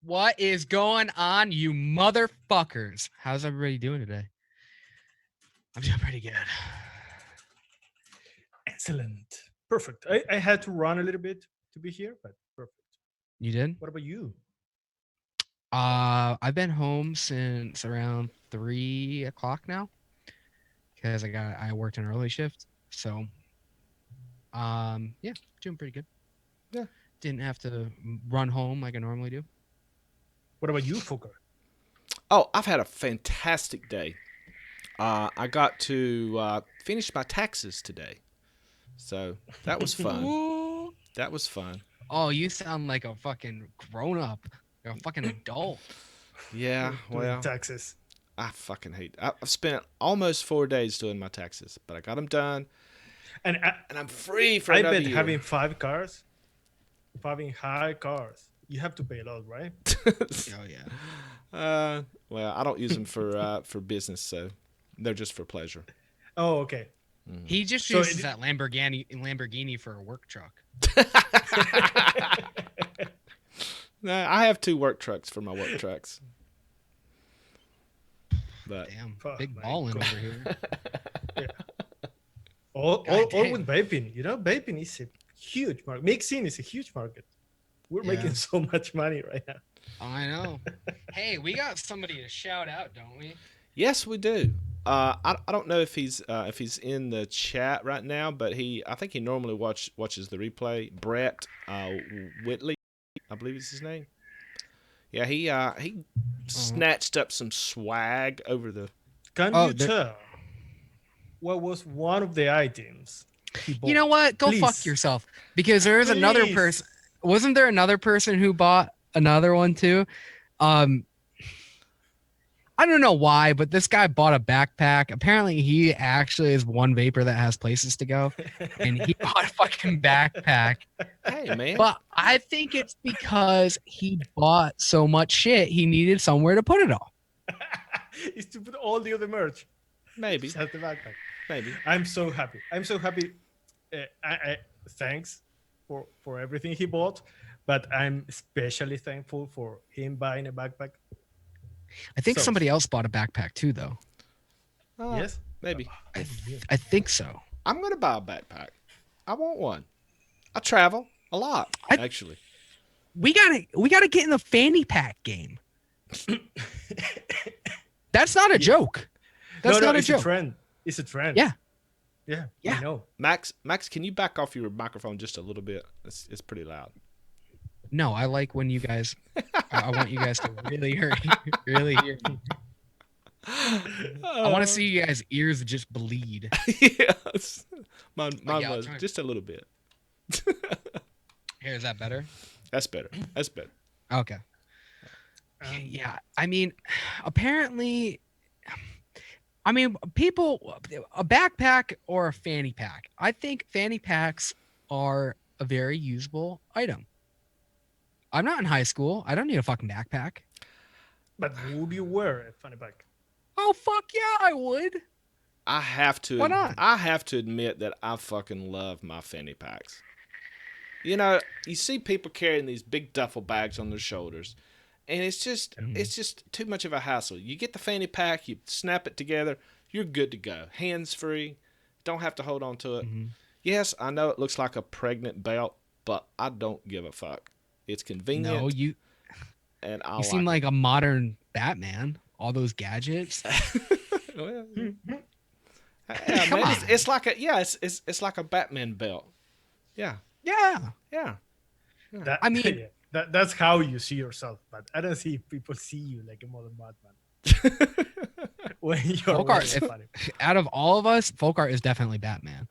What is going on, you motherfuckers? How's everybody doing today? I'm doing pretty good. Excellent. Perfect. I had to run a little bit to be here, but perfect. You did? What about you? I've been home since around 3 o'clock now because I worked an early shift. So, yeah, doing pretty good. Yeah. Didn't have to run home like I normally do. What about you, Folkart? Oh, I've had a fantastic day. I got to finish my taxes today. So that was fun. Ooh. That was fun. Oh, you sound like a fucking grown up, like a fucking adult. Yeah, Doing well, taxes. I fucking hate I've spent almost 4 days doing my taxes, but I got them done, And and I'm free for I another bet year. having 5 cars, having high cars, you have to pay a lot, right? Oh yeah. Well, I don't use them for business, so they're just for pleasure. Oh, okay. He just So uses that Lamborghini for a work truck. No, I have 2 work trucks for my work trucks. But Damn, Fuck, big my balling God. over here. Yeah. All damn. with vaping. You know, vaping is a huge market. Mixing is a huge market. We're Yeah. making so much money right now. I know. Hey, we got somebody to shout out, don't we? yes, we do. I don't know if he's in the chat right now, but I think he normally watches the replay. Brett Whitley, I believe is his name. Yeah, he snatched up some swag over the. Can Oh, you tell what was one of the items he bought? You know what? Go fuck Please. yourself. Because there is another Please. person. Wasn't there another person who bought another one too? I don't know why, but this guy bought a backpack. Apparently, he actually is one vapor that has places to go, and he bought a fucking backpack. Hey man, But I think it's because he bought so much shit, he needed somewhere to put it all. Is to put all the other merch. maybe, Just the backpack. maybe. I'm so happy. I'm so happy. I thanks for everything he bought, but I'm especially thankful for him buying a backpack. I think So- somebody else bought a backpack too, though. Yes. Maybe. I think so. I'm gonna buy a backpack. I want one. I travel a lot, actually. We gotta get in the fanny pack game. That's not a joke. That's no, not a it's joke. a trend. It's a trend. Yeah. Yeah. Yeah. I know. Max, can you back off your microphone just a little bit? It's pretty loud. No, I like when you guys. I want you guys to really hear me. I want to see you guys' ears just bleed. Yes. Mine yeah, I'll was try. just a little bit. Here, is that better? That's better. That's better. Okay. Yeah, I mean, apparently, people, a backpack or a fanny pack. I think fanny packs are a very usable item. I'm not in high school. I don't need a fucking backpack. But would you wear a fanny pack? Oh, fuck yeah, I would. I have to. Why not? I have to admit that I fucking love my fanny packs. You know, you see people carrying these big duffel bags on their shoulders, and it's just too much of a hassle. You get the fanny pack, you snap it together, you're good to go. Hands free, don't have to hold on to it. Mm-hmm. Yes, I know it looks like a pregnant belt, but I don't give a fuck. It's convenient. No, you seem like a modern Batman. All those gadgets. Well, yeah, Come man, on. it's like it's like a Batman belt. Yeah, Yeah. yeah. That, I mean- that's how you see yourself. But I don't see people see you like a modern Batman when you're Folkart, wearing a if- fanny pack. Out of all of us, Folkart is definitely Batman.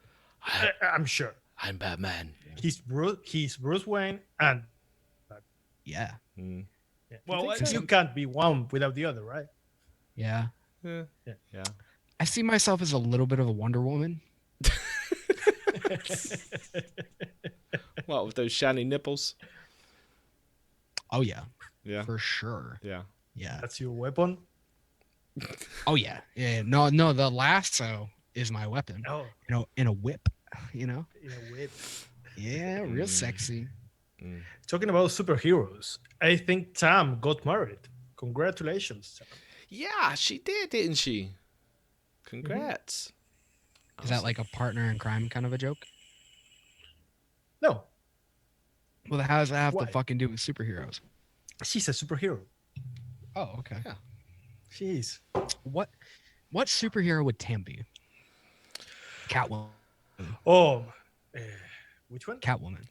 I'm sure I'm Batman. he's Bruce Wayne, and Yeah. Mm. yeah. Well, think so? you can't be one without the other, right? Yeah. Yeah. Yeah. Yeah. I see myself as a little bit of a Wonder Woman. What, with those shiny nipples? Oh yeah, Yeah. for sure. Yeah. Yeah. That's your weapon. Oh yeah. Yeah. No. The lasso is my weapon. Oh, In a whip. You know. in a whip. Yeah. Real sexy. Talking about superheroes, I think Tam got married. Congratulations, Tam. Yeah, she did, didn't she? Congrats. Is that like a partner in crime kind of a joke? No, Well, how does that have to Why? fucking do with superheroes? she's a superhero. Oh, okay. Yeah. She is. What superhero would Tam be? Catwoman. Oh, which one? Catwoman.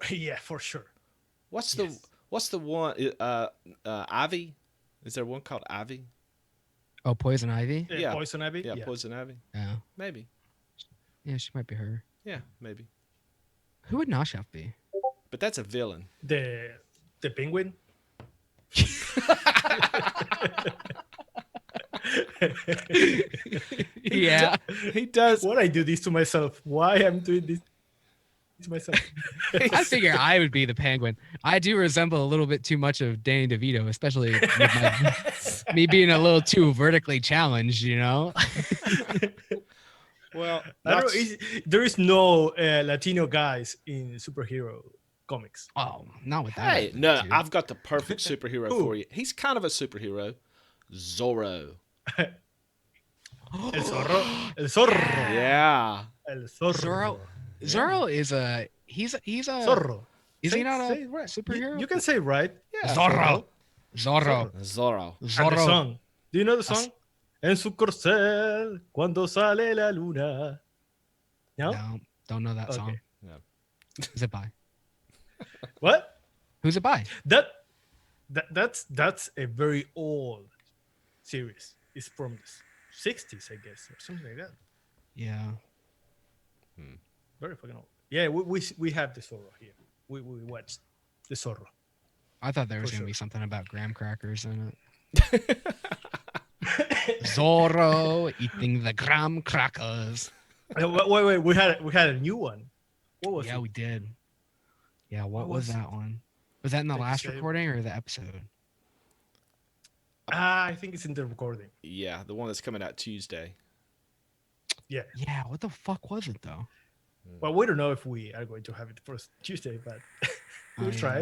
Yeah, for sure. What's Yes. the one? Ivy? Is there one called Ivy? Oh, Poison Ivy. Yeah. Poison Ivy. Yeah, Poison Ivy. Yeah. Maybe. Yeah, she might be her. Yeah, maybe. Who would Noshef be? But that's a villain. The penguin. Yeah. He does. What I do this to myself? Why I'm doing this to myself? I figure I would be the penguin. I do resemble a little bit too much of Danny DeVito, especially with me being a little too vertically challenged, you know? Well, I don't know, that's- there is no Latino guys in superhero comics. Oh, not with that. hey, attitude. no, I've got the perfect superhero Who? for you. He's kind of a superhero. Zorro. El zorro. El zorro. Yeah. El zorro. Zorro is he's a Zorro. is he not Say a it right. superhero? You can say it right. Yeah. Zorro. Zorro. Zorro. And the Zorro. song. Do you know the song? En su corcel cuando sale la luna. No? No, don't know that song. Okay. No. Who's it by? What? Who's it by? That's a very old series. It's from the 60s, I guess, or something like that. Yeah. Very fucking old. Yeah, we have the Zorro here. We watched the Zorro. I thought there was For gonna sure. be something about graham crackers in it. Zorro eating the graham crackers. Wait, we had a new one. What was Yeah, it? we did. Yeah, what What was was that one? Was that in the Like you last said- recording or the episode? I think it's in the recording. Yeah, the one that's coming out Tuesday. Yeah. Yeah, what the fuck was it though? Well, we don't know if we are going to have it first Tuesday, but we'll Oh, try.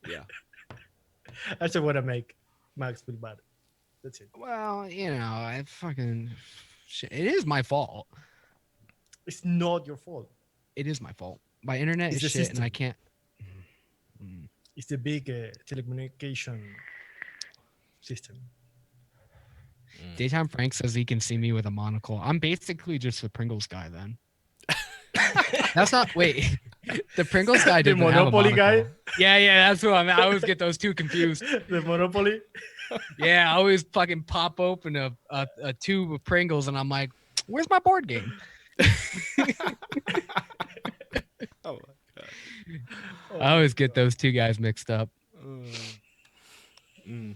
yeah. Yeah. I just want to make Max feel bad. That's it. Well, you know, I fucking shit. It is my fault. It's not your fault. It is my fault. My internet It's is the shit and I system. can't. Mm. It's the big telecommunication system. Daytime Frank says he can see me with a monocle. I'm basically just the Pringles guy then. That's not wait. The Pringles guy The didn't have a Monopoly guy? monocle. Yeah, that's who I always get those two confused. The Monopoly. Yeah, I always fucking pop open a tube of Pringles and I'm like, where's my board game? Oh my god. I always get those two guys mixed up. Mm.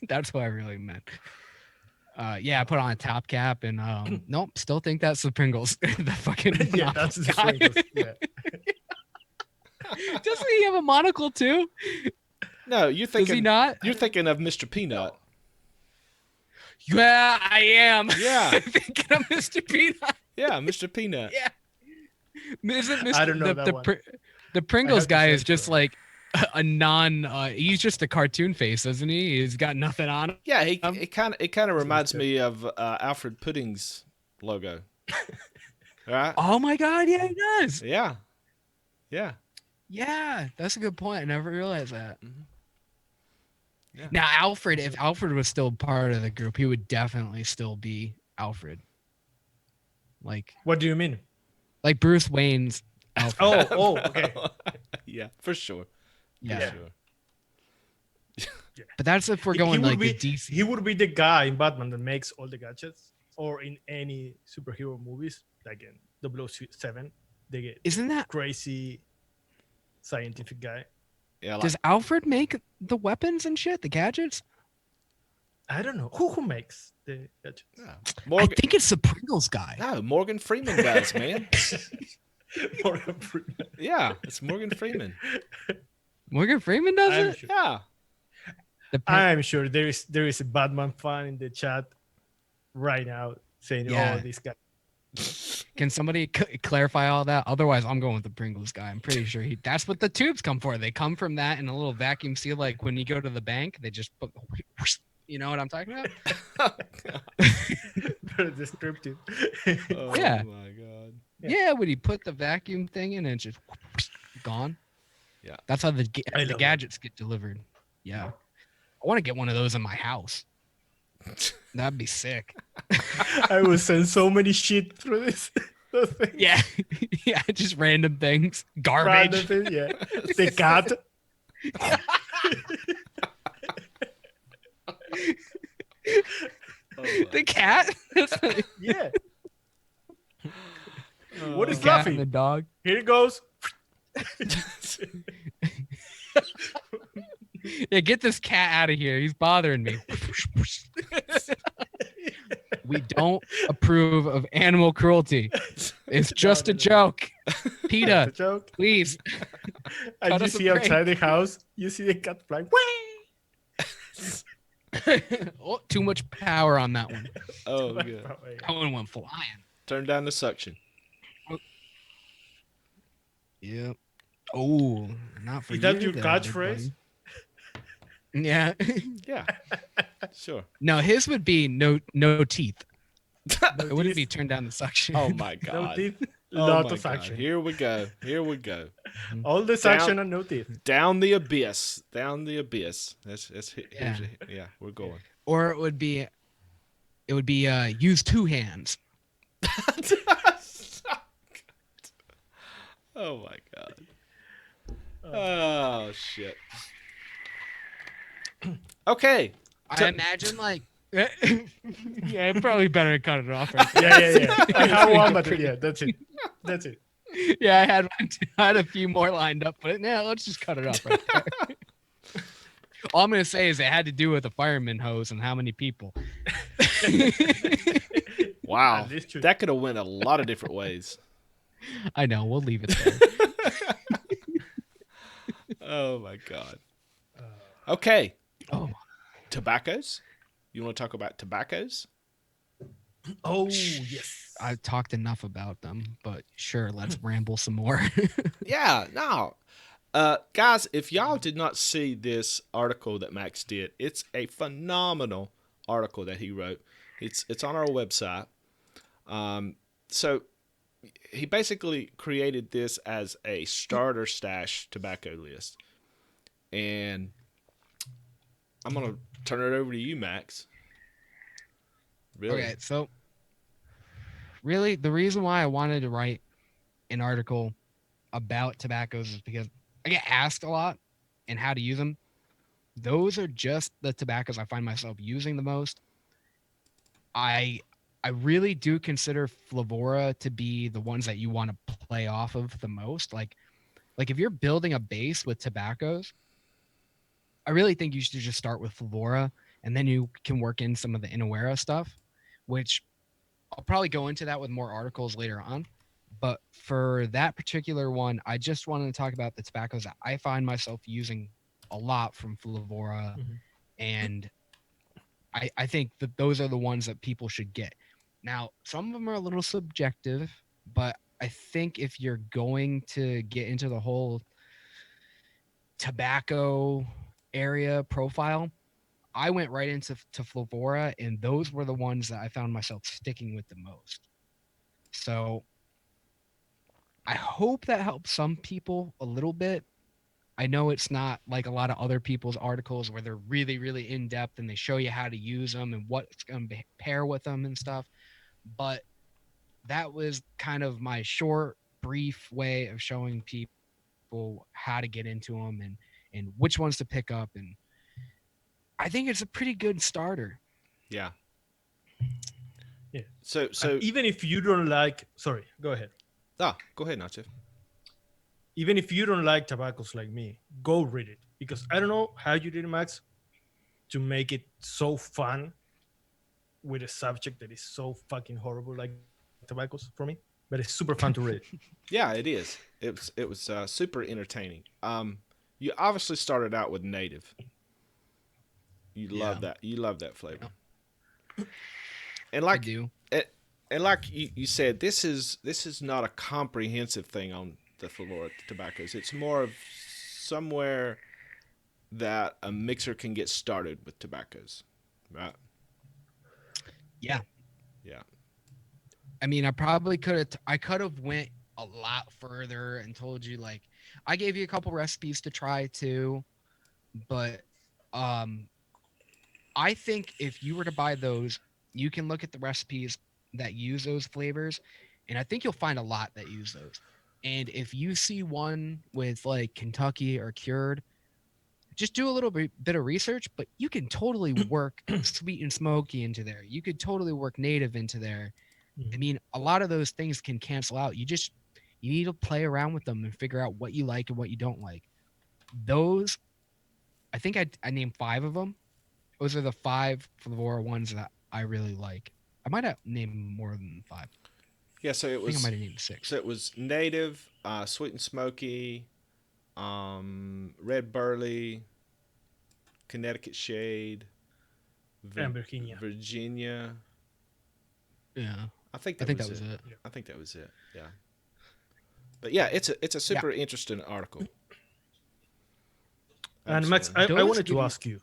That's what I really meant. Yeah, I put on a top cap and nope, still think that's the Pringles. The fucking Yeah, that's the guy. Pringles. Yeah. Doesn't he have a monocle too? No, you're Does he thinking not? you're thinking of Mr. Peanut. Yeah, I am. Yeah. I'm thinking of Mr. Peanut. Yeah, Mr. Peanut. Yeah. Isn't Mr. I don't know that one. The Pringles have to guy is search just for it. like a non. He's just a cartoon face, isn't he? He's got nothing on him. Yeah, it kind of reminds good. me of Alfred Pudding's logo. Right? Oh my god, yeah, he does. Yeah. Yeah. Yeah, that's a good point. I never realized that. Mhm. Yeah. Now, Alfred, if Alfred was still part of the group, he would definitely still be Alfred. Like What do you mean? Bruce Wayne's Alfred. Oh, okay. Yeah, for sure. yeah. yeah. Sure. But that's if we're He going would like be, the DC. He would be the guy in Batman that makes all the gadgets, or in any superhero movies, like in 007, they get Isn't that crazy scientific guy. Yeah, like, does Alfred make the weapons and shit, the gadgets? I don't know who makes the gadgets. yeah. I Morgan, think it's the Pringles guy. no, Morgan Freeman does, man. Morgan Freeman. Yeah, it's Morgan Freeman. Morgan Freeman does I'm it. sure. Yeah. I'm sure there is a Batman fan in the chat right now saying, Yeah. "Oh, this guy." Can somebody clarify all that? Otherwise, I'm going with the Pringles guy. I'm pretty sure that's what the tubes come for. They come from that in a little vacuum seal. Like when you go to the bank, they just put, you know what I'm talking about? Very descriptive. Oh Yeah. my god. Yeah, when you put the vacuum thing in and it's just gone. Yeah. That's how the I love that. gadgets get delivered. Yeah. I want to get one of those in my house. That'd be sick. I will send so many shit through this. Those things. Yeah. Yeah, just random things. Random Garbage. things, yeah. The cat. Oh my The cat. Yeah. God. What The is cat Fluffy? and the dog. Here it goes. Yeah, get this cat out of here. He's bothering me. We don't approve of animal cruelty. It's just a joke. That's a PETA, joke. please. And Cut you us a see break. outside the house, you see the cat flying. Oh, too much power on that one. Oh good. That one went flying. Turn down the suction. Yep. Oh, not for Is you. that your there, catchphrase? big buddy. Yeah. Yeah. Sure. No, his would be no teeth. No It wouldn't teeth, be turn down the suction. Oh my no god. teeth, Oh lot my of God. action. Here we go. Here we go. All the action and no teeth. Down the abyss. Down the abyss. Yeah. Yeah, we're going. Or it would be use two hands. Oh my god. Oh shit. Okay. I imagine like yeah, probably better cut it off. Right Yeah. I have one, but yeah, that's it. That's it. Yeah, I had a few more lined up, but yeah, let's just cut it off right there. All I'm gonna say is it had to do with a fireman hose and how many people. Wow. At least two. That could have went a lot of different ways. I know, we'll leave it there. Oh my god. Okay. Oh, Tobaccos? You want to talk about tobaccos? Oh, yes. I've talked enough about them, but sure, let's ramble some more. Yeah, no. Guys, if y'all did not see this article that Max did, it's a phenomenal article that he wrote. It's on our website. So he basically created this as a starter stash tobacco list. And I'm going to turn it over to you, Max. Really? Okay, so really the reason why I wanted to write an article about tobaccos is because I get asked a lot and how to use them. Those are just the tobaccos I find myself using the most. I really do consider Flavora to be the ones that you want to play off of the most. Like if you're building a base with tobaccos, I really think you should just start with Flavora and then you can work in some of the Inawera stuff, which I'll probably go into that with more articles later on. But for that particular one, I just wanted to talk about the tobaccos that I find myself using a lot from Flavora. Mhm. And I think that those are the ones that people should get. Now, some of them are a little subjective, but I think if you're going to get into the whole tobacco area profile, I went right into Flavora, and those were the ones that I found myself sticking with the most. So I hope that helps some people a little bit. I know it's not like a lot of other people's articles where they're really, really in depth and they show you how to use them and what's going to pair with them and stuff. But that was kind of my short, brief way of showing people how to get into them and which ones to pick up. And I think it's a pretty good starter. Yeah. Yeah. So And even if you don't like, sorry, go ahead. Go ahead, Nacho. Even if you don't like tobaccos like me, go read it, because I don't know how you did it, Max, to make it so fun with a subject that is so fucking horrible like tobaccos for me, but it's super fun to read. Yeah, it is. It was super entertaining. You obviously started out with native. You love that. You love that flavor. And I like do. And like you said, this is not a comprehensive thing on the Florida tobaccos. It's more of somewhere that a mixer can get started with tobaccos, right? Yeah. Yeah. I mean, I probably could have. I could have went a lot further and told you like I gave you a couple recipes to try too, but um, I think if you were to buy those, you can look at the recipes that use those flavors, and I think you'll find a lot that use those. And if you see one with like Kentucky or cured, just do a little bit of research, but you can totally work sweet and smoky into there. You could totally work native into there. I Mhm. mean, a lot of those things can cancel out. You need to play around with them and figure out what you like and what you don't like. Those, I think I named five of them. Those are the five Flavora ones that I really like. I might have named more than five. Yeah. So I it think I might was. have named six. So it was native, sweet and smoky, red burley, Connecticut shade, And Virginia. Virginia. Yeah, I think I that think was that was it. it. I think that was it. Yeah. But yeah, it's a Yeah, super interesting article. And Max, Absolutely. I those wanted give to you. ask you.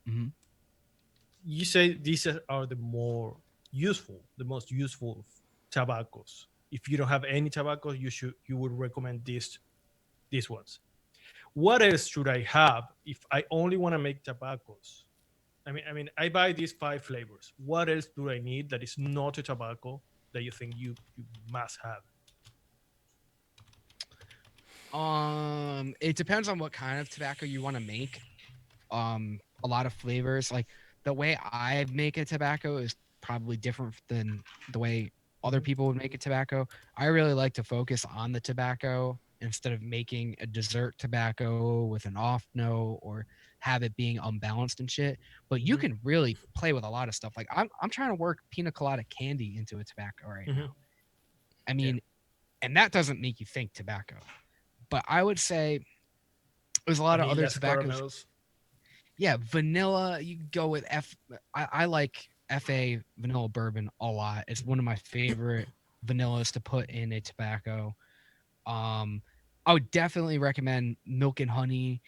Mhm. You say these are the more useful, the most useful tobaccos. If you don't have any tobacco, you would recommend these ones. What else should I have if I only want to make tobaccos? I buy these five flavors. What else do I need that is not a tobacco that you think you must have? It depends on what kind of tobacco you want to make. A lot of flavors. Like the way I make a tobacco is probably different than the way other Mhm. people would make a tobacco. I really like to focus on the tobacco instead of making a dessert tobacco with an off note or have it being unbalanced and shit. But you Mhm. can really play with a lot of stuff. Like I'm trying to work pina colada candy into a tobacco right Mhm. now. I Yeah. mean, and that doesn't make you think tobacco. But I would say there's a lot of other Vanillas, tobaccos. caramels. Yeah, vanilla. You can go with F. I like FA vanilla bourbon a lot. It's one of my favorite vanillas to put in a tobacco. Um, I would definitely recommend milk and honey.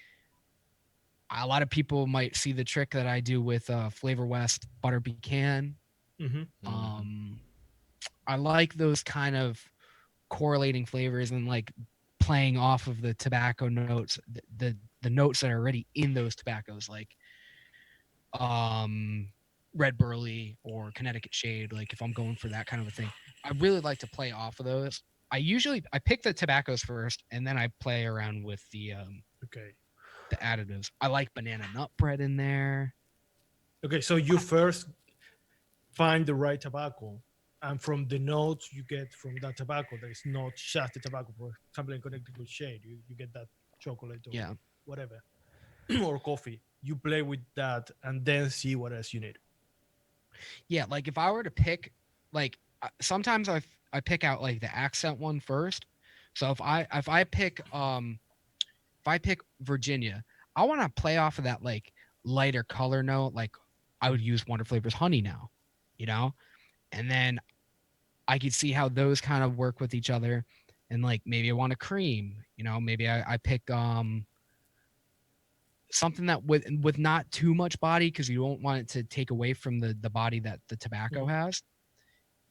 A lot of people might see the trick that I do with Flavor West butter pecan. Mhm. Hmm. Um, I like those kind of correlating flavors and like playing off of the tobacco notes, the notes that are already in those tobaccos, like um red burley or Connecticut shade. Like if I'm going for that kind of a thing, I really like to play off of those. I pick the tobaccos first and then I play around with Okay. the additives. I like banana nut bread in there. Okay. So you first find the right tobacco, and from the notes you get from that tobacco, that is not just the tobacco. For example, in Connecticut shade, you get that chocolate or Yeah, whatever, or coffee. You play with that and then see what else you need. yeah. Like if I were to pick, like sometimes I pick out like the accent one first. So if I pick Virginia, I want to play off of that like lighter color note. Like I would Mhm. use Wonder Flavors honey now, you know, and then I could see how those kind of work with each other. And like maybe I want a cream, maybe I pick something that with not too much body because you don't want it to take away from the body that the tobacco Mhm. has,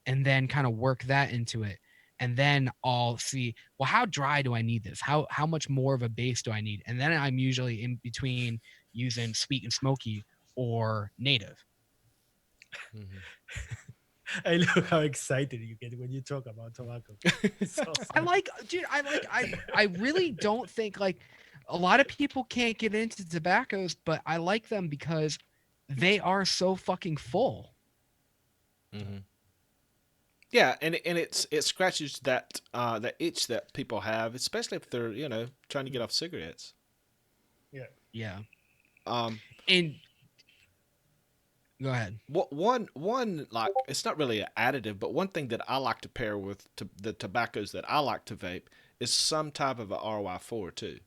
and then kind of work that into it. And then I'll see, well, how dry do I need this? How much more of a base do I need? And then I'm usually in between using sweet and smoky or native. Hmm. I love how excited you get when you talk about tobacco. It's I awesome. like, dude, I really don't think like a lot of people can't get into tobaccos, but I like them because they are so fucking full. Hmm. Yeah, and it scratches that itch that people have, especially if they're trying to get off cigarettes. Yeah. Yeah. Um, And go ahead. one like it's not really an additive, but one thing that I like to pair with the tobaccos that I like to vape is some type of a RY4 too.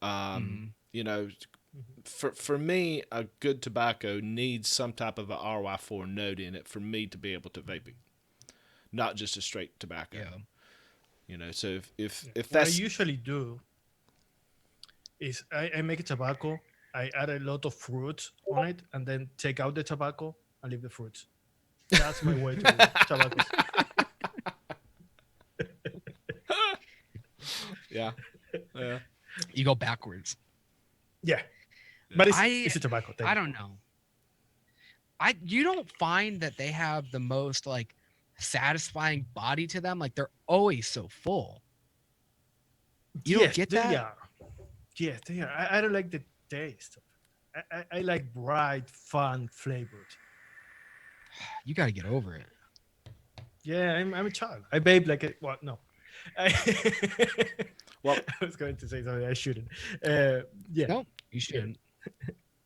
Mm-hmm. You know, for me, a good tobacco needs some type of a RY4 note in it for me to be able to vape it, not just a straight tobacco. Yeah. So if What I that's usually do is I make a tobacco, I add a lot of fruits on it, and then take out the tobacco and leave the fruits. That's my way to do tobaccos. yeah, yeah, You go backwards. Yeah, but I it's a tobacco. I don't know. You don't find that they have the most like satisfying body to them. Like they're always so full. You don't Yes, get they that? are. Yes, they are. I don't like the taste. I like bright, fun flavors. You got to get over it. Yeah, I'm a child. I babe like a what? No, I, well, I was going to say something I shouldn't. Yeah, No, you yeah, shouldn't.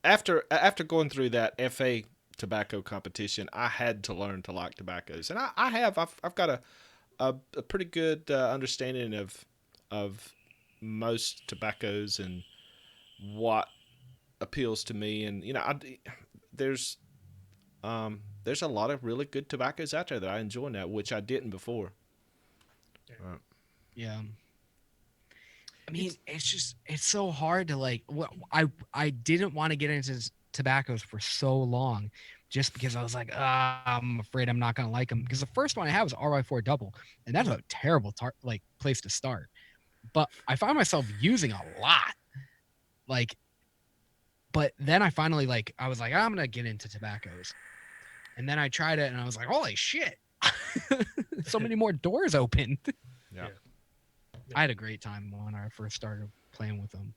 after going through that FA tobacco competition, I had to learn to like tobaccos, and I've got a pretty good understanding of most tobaccos and what appeals to me, and there's there's a lot of really good tobaccos out there that I enjoy now, which I didn't before. Yeah. I mean, it's so hard to like. I didn't want to get into tobaccos for so long, just because I was like, I'm afraid I'm not gonna like them. Because the first one I had was RY4 double, and that's a terrible like place to start. But I found myself using a lot, like. But then I finally like I was like, I'm gonna get into tobaccos, and then I tried it, and I was like, holy shit, so many more doors opened. Yeah. I had a great time when I first started playing with them.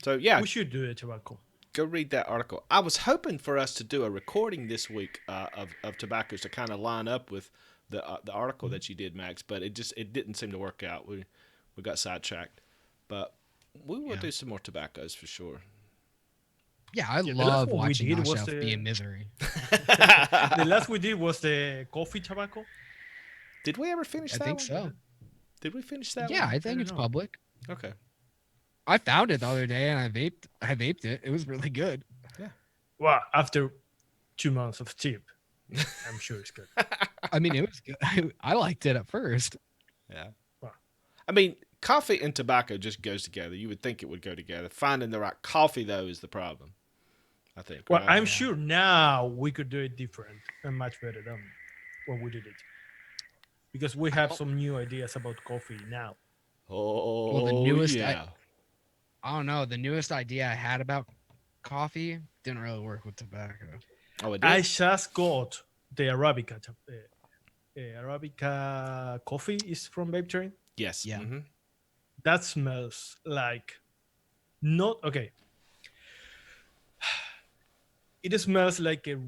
So yeah, we should do a tobacco. go read that article. I was hoping for us to do a recording this week of tobaccos to kind of line up with the article that you did, Max, but it didn't seem to work out. We got sidetracked, but we will do some more tobaccos for sure. Yeah, I The last love one we watching did Nosh was Chef be in misery. the last we did was the coffee tobacco. Did we ever finish I that think one? so. Did we finish that Yeah, one? I think don't it's know. public. Okay. I found it the other day and I vaped it. It was really good. Well, after 2 months of tip, I'm sure it's good. I mean, it was good. I liked it at first. Yeah. Wow. I mean, coffee and tobacco just goes together. You would think it would go together. Finding the right coffee though is the problem. I think. Well, Right? I'm sure now we could do it different and much better than when we did it. Because we have some new ideas about coffee now. Oh, Well, the newest yeah. I don't know. The newest idea I had about coffee didn't really work with tobacco. Oh, it did. I just got the Arabica. Arabica coffee is from Vape Train. Yes. Yeah. Mm-hmm. That smells like not okay. It smells like a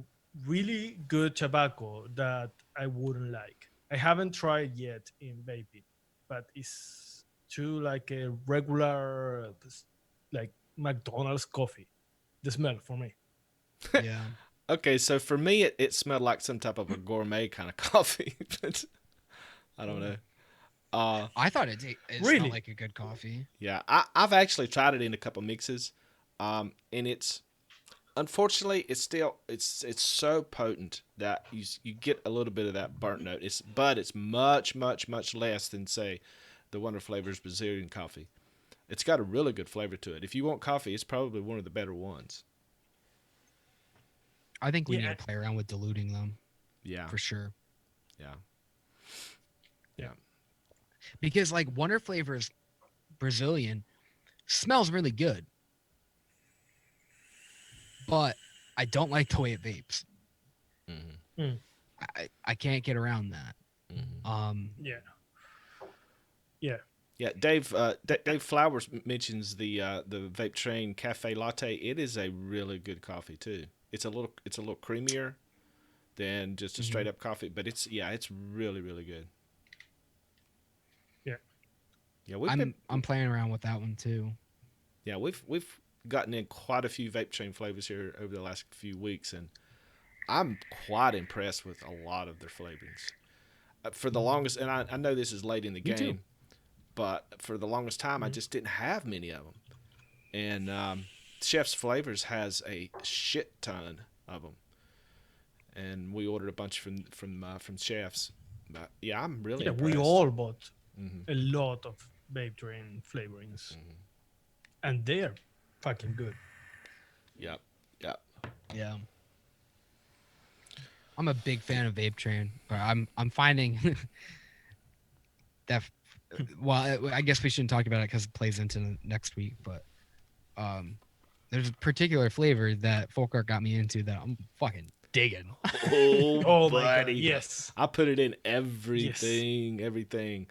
really good tobacco that I wouldn't like. I haven't tried yet in vaping, but it's too like a regular, like McDonald's coffee. The smell for me. Yeah. Okay, so for me, it smelled like some type of a gourmet kind of coffee. But I don't know. I thought it Really? smelled like a good coffee. Yeah, I've actually tried it in a couple mixes, and it's unfortunately it's so potent that you get a little bit of that burnt note. But it's much less than say the Wonder Flavors Brazilian coffee. It's got a really good flavor to it. If you want coffee, it's probably one of the better ones. I think we Yeah. need to play around with diluting them Yeah, for sure. yeah. Because like Wonder Flavors Brazilian smells really good, but I don't like the way it vapes. Mm-hmm. I can't get around that. Mm-hmm. Yeah. Yeah. Yeah, Dave Flowers mentions the Vape Train Cafe Latte. It is a really good coffee too. It's a little creamier than just a straight up coffee, but it's really good. Yeah. Yeah, I'm playing around with that one too. yeah we've gotten in quite a few Vape Train flavors here over the last few weeks, and I'm quite impressed with a lot of their flavorings. For the longest, and I know this is late in the Me too. game, but for the longest time, I just didn't have many of them. and Chefs Flavors has a shit ton of them, and we ordered a bunch from Chefs. But yeah, I'm really Yeah, impressed. we all bought Mhm. a lot of Vape Train flavorings, and they're fucking good. Yep. Yep. Yeah. I'm a big fan of Vape Train, but I'm finding that well, I guess we shouldn't talk about it because it plays into the next week, but there's a particular flavor that Folkart got me into that I'm fucking digging. Oh, Oh my god, buddy. yes. I put it in everything. Everything.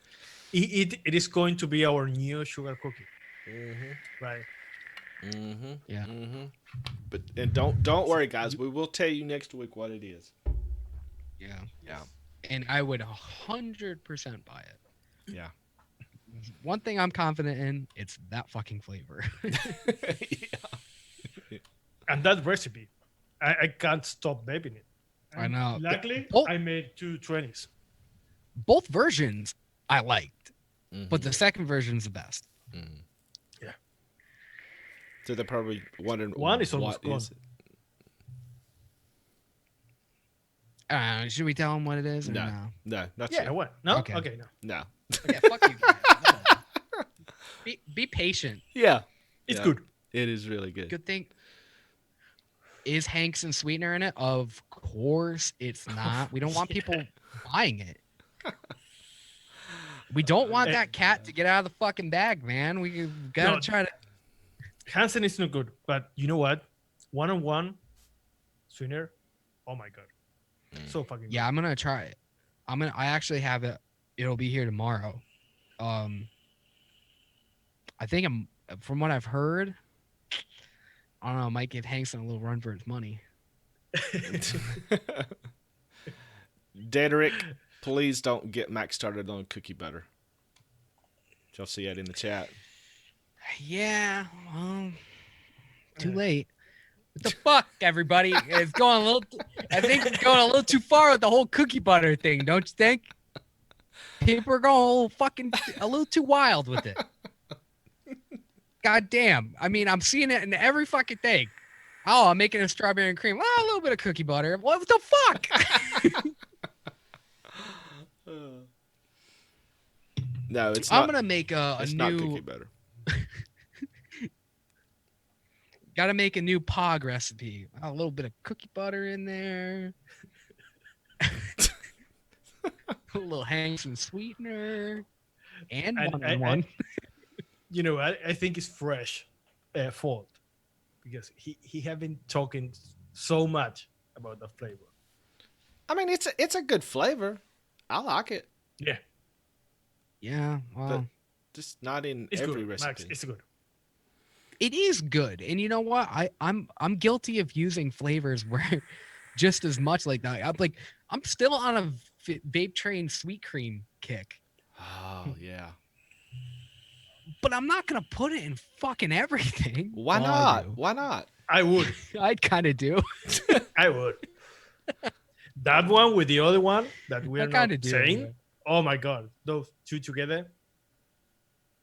It is going to be our new sugar cookie, right? Yeah. But and don't worry, guys. We will tell you next week what it is. Yeah. Yeah. And I would 100% buy it. Yeah. One thing I'm confident in, it's that fucking flavor. And that recipe, I can't stop vaping it. I know. Luckily, Oh. I made 220s. Both versions I liked, Mm-hmm. but the second version's the best. Yeah. So they're probably wondering One is almost what gone. is it? Should we tell them what it is? Or No. no? No, not Yeah, yet. what? No? Okay. Okay, no. No. Okay, fuck you guys. No. Be patient. It's Yeah. good. It is really good. Good thing. Is Hanks and sweetener in it? Of course it's not. We don't want people buying it. We don't want that cat to get out of the fucking bag, man. We gotta No. try to. Hansen is not good, but you know what? One-on-one sweetener. Oh my god, so fucking Yeah, I'm gonna try it. I actually have it. It'll be here tomorrow. I think from what I've heard, I don't know, it might give Hanks a little run for his money. Dedrick, please don't get Max started on cookie butter. Did y'all see that in the chat? Yeah, well, too late. What the fuck, everybody? It's going a little. I think it's going a little too far with the whole cookie butter thing, don't you think? People are going a little too wild with it. God damn. I mean, I'm seeing it in every fucking thing. Oh, I'm making a strawberry and cream. Oh, a little bit of cookie butter. What the fuck? No, it's I'm not. gonna make a It's not cookie new. butter. Gotta make a new pog recipe. A little bit of cookie butter in there. A little Hanks and sweetener. And one-on-one. You know, I think it's fresh fault because he have been talking so much about the flavor. I mean, it's a good flavor. I like it. Yeah, Yeah, well, But just not in it's every good, recipe. Max. It's good. it is good. And you know what? I'm guilty of using flavors where just as much like that. I'm still on a vape train sweet cream kick, Oh yeah. but I'm not gonna put it in fucking everything. Why Well, I not? do. Why not? I would. I'd kind of do. I would. That one with the other one that we're I not kinda do, saying. yeah. Oh my god, those two together,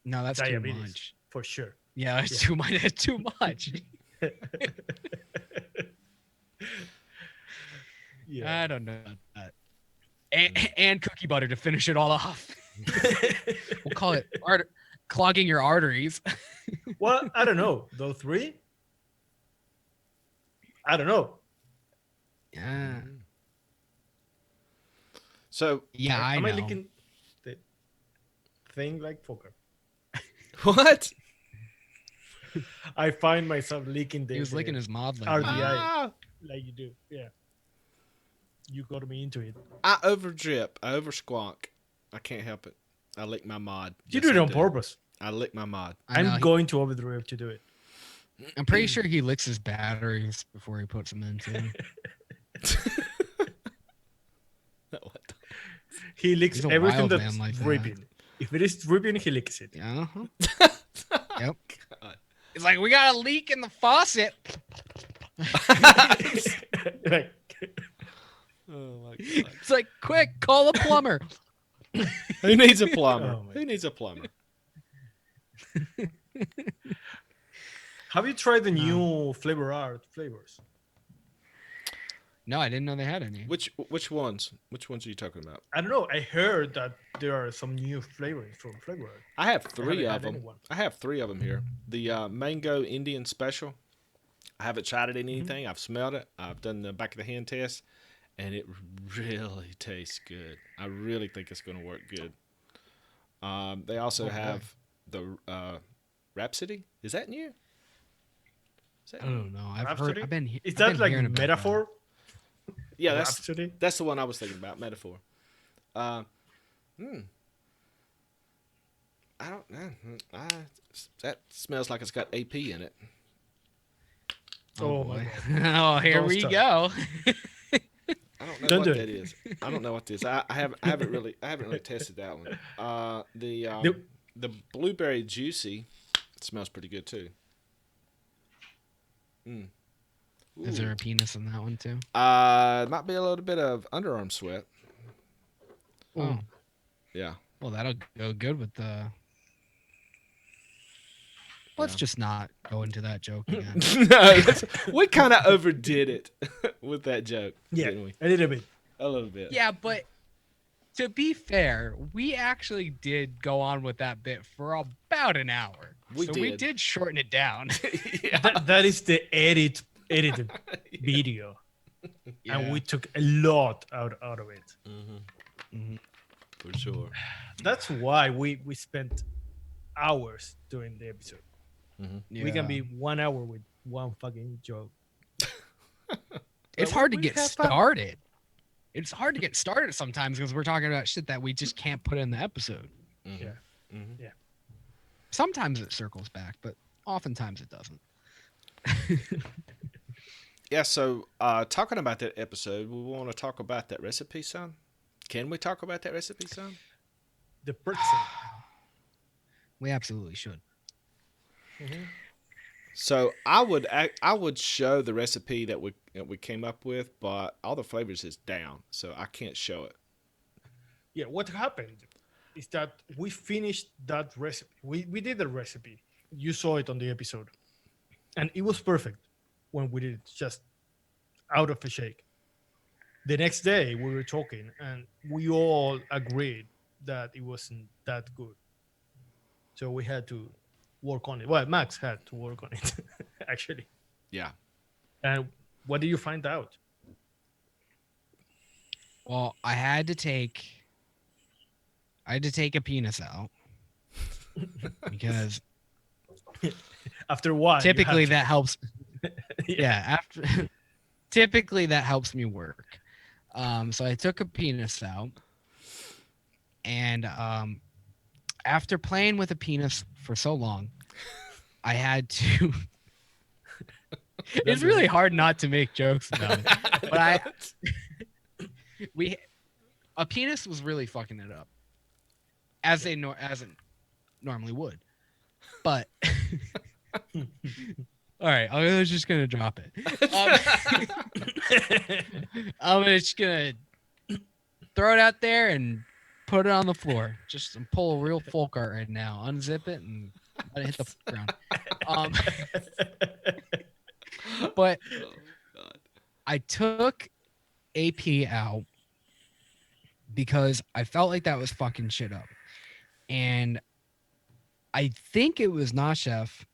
No, that's diabetes too much. for sure. Yeah, it's too much. It's too much. Yeah. I don't know about that. And cookie butter to finish it all off. We'll call it clogging your arteries. Well, I don't know. Those three? I don't know. Yeah. So Yeah, I Am I know. licking the thing like Folkart? what? I find myself licking the He was licking his mod like RDI. that. Ah, like you do. Yeah. You got me into it. I overdrip. I oversquonk. I can't help it. I lick my mod. You Yes, do it I on purpose. I lick my mod. I know, I'm going to overdrive to do it. I'm pretty sure he licks his batteries before he puts them in too. What? He licks He's a everything wild that's man like that. dripping. If it is dripping, he licks it. Yeah. Yep. God. It's like we got a leak in the faucet. Like, Oh my god. It's like, quick, call a plumber. Who needs a plumber? Oh my Who needs a plumber? Have you tried the No. new flavor art flavors? No, I didn't know they had any. Which ones? Which ones are you talking about? I don't know. I heard that there are some new flavors from flavor art. I have I three haven't of had them. anyone. I have three of them here. The mango Indian special. I haven't tried it in Mhm. anything. I've smelled it. I've done the back of the hand test, and it really tastes good. I really think it's going to work good. They also Oh boy. have the Rhapsody. Is that new? Is that I new? don't know. I've heard. Rhapsody? Is I've been that like hearing about that. metaphor? Yeah, Rhapsody? that's the one I was thinking about. Metaphor. Uh, hmm. I don't know. That smells like it's got AP in it. Oh Oh my boy. god. Oh, here Don't we start. go. I don't know Don't what do that it. is. I don't know what this. I haven't really tested that one. The- The blueberry juicy smells pretty good too. Mm. Is there Ooh. a penis in that one too? Might be a little bit of underarm sweat. Oh, Yeah, well, that'll go good with the. Let's yeah. just not go into that joke again. No, we kind of overdid it with that joke, yeah, didn't we? a little bit. A little bit. Yeah, but to be fair, we actually did go on with that bit for about an hour. We We did. did shorten it down. Yeah. That is the edited video, and we took a lot out of it. Mhm. For sure. That's why we spent hours doing the episode. We can Yeah. be 1 hour with one fucking joke. It's But hard to we get have fun. started. It's hard to get started sometimes because we're talking about shit that we just can't put in the episode. Yeah. Sometimes it circles back, but oftentimes it doesn't. Yeah, so talking about that episode, we want to talk about that recipe, son. Can we talk about that recipe, son? The pretzel. We absolutely should. So I would show the recipe that we came up with, but all the flavors is down, so I can't show it. Yeah, what happened is that we finished that recipe. We did the recipe. You saw it on the episode. And it was perfect when we did it, just out of a shake. The next day we were talking and we all agreed that it wasn't that good. So we had to work on it. Well, Max had to work on it, actually. Yeah. And what did you find out? Well, I had to take a penis out because After a while, you typically had to- that helps. Yeah, after typically that helps me work. So I took a penis out, and after playing with a penis for so long, I had to. It's really hard not to make jokes about it, but a penis was really fucking it up, as it normally would, but. All right, I was just gonna drop it. I'm just gonna throw it out there and put it on the floor. Just pull a real Folkart right now. Unzip it and let it hit the ground. But Oh God. I took AP out because I felt like that was fucking shit up, and I think it was Chef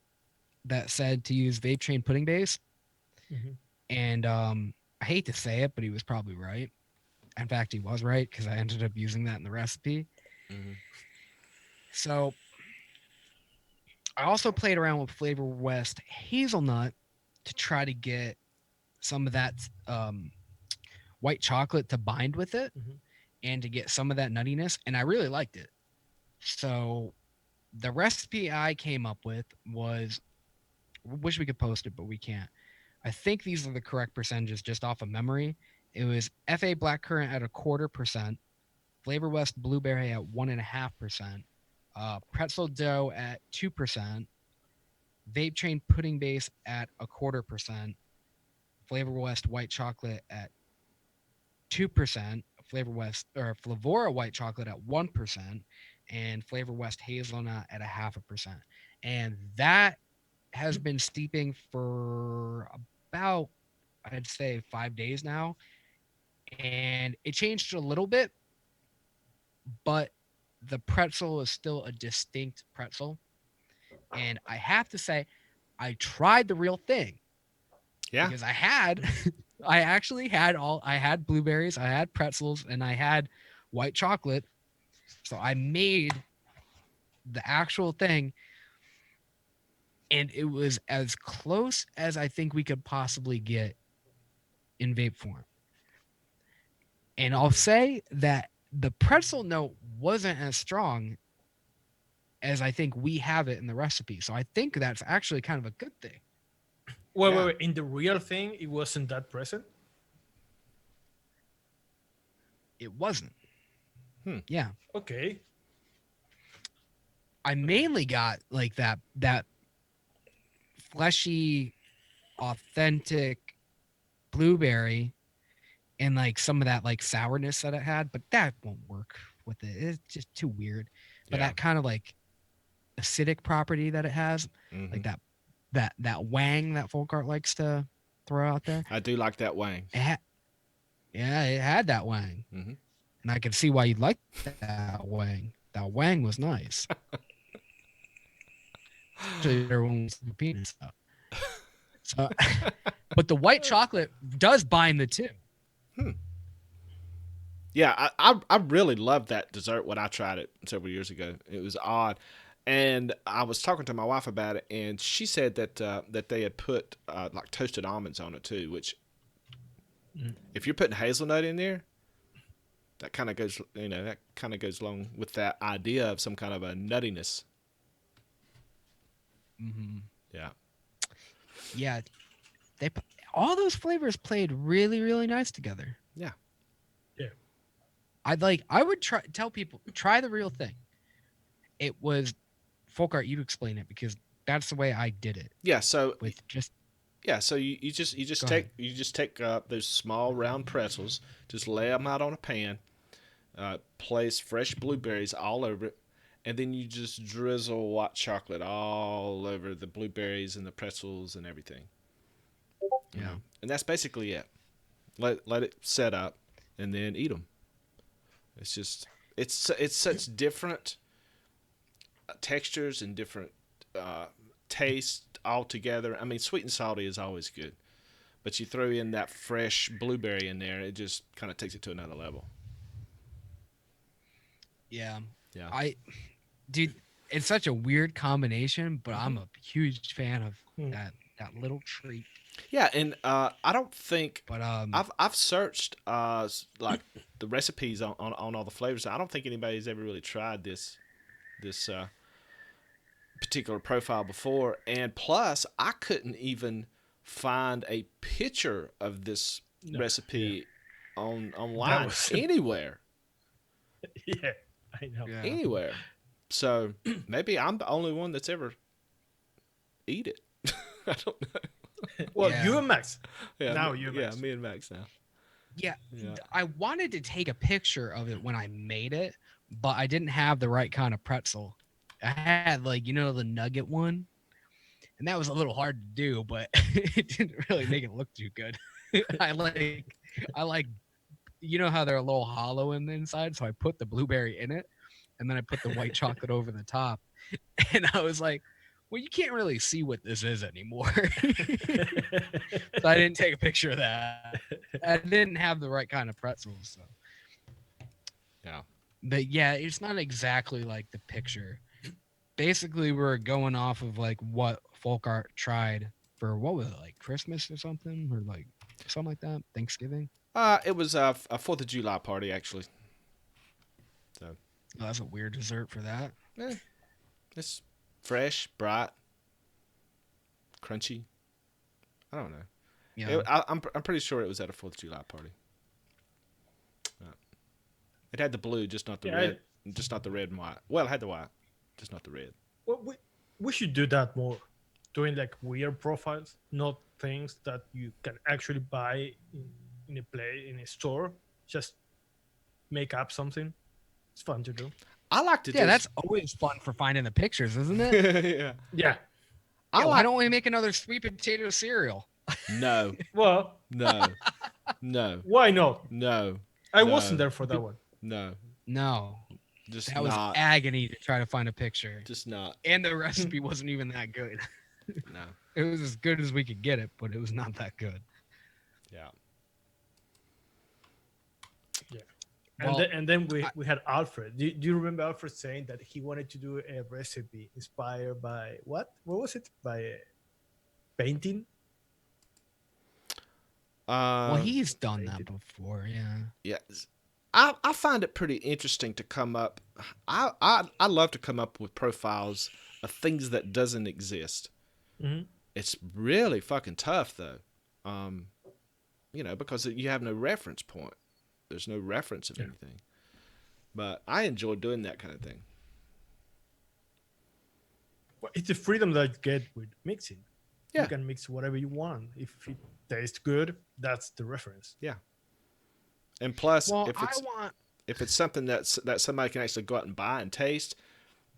that said to use vape train pudding base. Mhm. And I hate to say it, but he was probably right. In fact, he was right because I ended up using that in the recipe. Mhm. So I also played around with Flavor West hazelnut to try to get some of that white chocolate to bind with it Mhm. and to get some of that nuttiness. And I really liked it. So the recipe I came up with was, wish we could post it, but we can't. I think these are the correct percentages just off of memory. It was FA blackcurrant at 1/4%, Flavor West blueberry at 1.5%, pretzel dough at 2%, vape train pudding base at 1/4%, Flavor West white chocolate at 2%, Flavor West or Flavora white chocolate at 1%, and Flavor West hazelnut at 0.5%. And that has been steeping for about, I'd say, 5 days now. And it changed a little bit, but the pretzel is still a distinct pretzel. And I have to say, I tried the real thing Yeah. because I had, I actually had I had blueberries, I had pretzels, and I had white chocolate. So I made the actual thing, and it was as close as I think we could possibly get in vape form. And I'll say that the pretzel note wasn't as strong as I think we have it in the recipe. So I think that's actually kind of a good thing. Yeah. Wait. In the real thing, it wasn't that present. It wasn't. Hmm. Yeah. Okay. I mainly got like that fleshy, authentic blueberry and like some of that like sourness that it had, but that won't work with it. It's just too weird. But Yeah. that kind of like acidic property that it has, Hmm. like that wang that Folkart likes to throw out there. I do like that wang. Yeah, it had that wang, Hmm. and I can see why you'd like that wang. That wang was nice, especially everyone was the penis stuff. So, but the white chocolate does bind the two. Hmm. Yeah, I really loved that dessert when I tried it several years ago. It was odd, and I was talking to my wife about it, and she said that that they had put like toasted almonds on it too. Which, Mm. if you're putting hazelnut in there, that kind of goes, that kind of goes along with that idea of some kind of a nuttiness. Mm-hmm. Yeah, Yeah, they all those flavors played really really nice together. yeah, Yeah. I would tell people try the real thing. It was Folkart, you explain it because that's the way I did it yeah. So with just yeah, so you just go ahead. take those small round pretzels, just lay them out on a pan, place fresh blueberries all over it, and then you just drizzle white chocolate all over the blueberries and the pretzels and everything. Yeah. And that's basically it. Let it set up, and then eat them. It's just it's such different textures and different uh, tastes all together. I mean, sweet and salty is always good, but you throw in that fresh blueberry in there, it just kind of takes it to another level. Yeah. Yeah. I dude, it's such a weird combination, but I'm a huge fan of Mm. that little treat. Yeah, and I don't think But I've searched like the recipes on all the flavors. I don't think anybody's ever really tried this particular profile before, and plus I couldn't even find a picture of this No. Yeah. recipe on That online was. anywhere. Yeah. I know. yeah. Anywhere. So maybe I'm the only one that's ever eat it. I don't know. Well, Yeah. you and Max. Yeah, Now me, you and yeah, Max. me and Max now. Yeah, Yeah. I wanted to take a picture of it when I made it, but I didn't have the right kind of pretzel. I had like, the nugget one, and that was a little hard to do, but it didn't really make it look too good. I like how they're a little hollow in the inside, so I put the blueberry in it and then I put the white chocolate over the top. And I was like, well, you can't really see what this is anymore. So I didn't take a picture of that. I didn't have the right kind of pretzels. So, Yeah. but yeah, it's not exactly like the picture. Basically, we're going off of like what folk art tried for what was it, like Christmas or something, or like something like that, Thanksgiving. It was a 4th of July party actually. So, Oh, that's a weird dessert for that. eh, it's fresh, bright, crunchy. I don't know. Yeah, I'm pretty sure it was at a 4th of July party. It had the blue, just not the Yeah. red, just not the red and white. Well, it had the white, just not the red. Well, we should do that more. Doing like weird profiles, not things that you can actually buy in a store. Just make up something. It's fun to do. I like to yeah, just that's always fun for finding the pictures, isn't it? yeah. Yeah. I Yeah, why like don't we make another sweet potato cereal? no, Well, no, no, why not? no, I wasn't no, there for that one. no, No, just that was not, agony to try to find a picture, just not. and the recipe wasn't even that good. No, It was as good as we could get it, but it was not that good. yeah. Yeah. Well, And then I, we had Alfred. Do you remember Alfred saying that he wanted to do a recipe inspired by what? What was it? By painting? well, Um, he's done that Painted. before, yeah. yeah. I find it pretty interesting to come up. I love to come up with profiles of things that doesn't exist. Hmm. It's really fucking tough though, um, because you have no reference point. There's no reference of Yeah. anything. But I enjoy doing that kind of thing. Well, it's the freedom that you get with mixing. Yeah, You can mix whatever you want. If it tastes good, that's the reference. yeah. And plus, Well, I want if it's something that somebody can actually go out and buy and taste,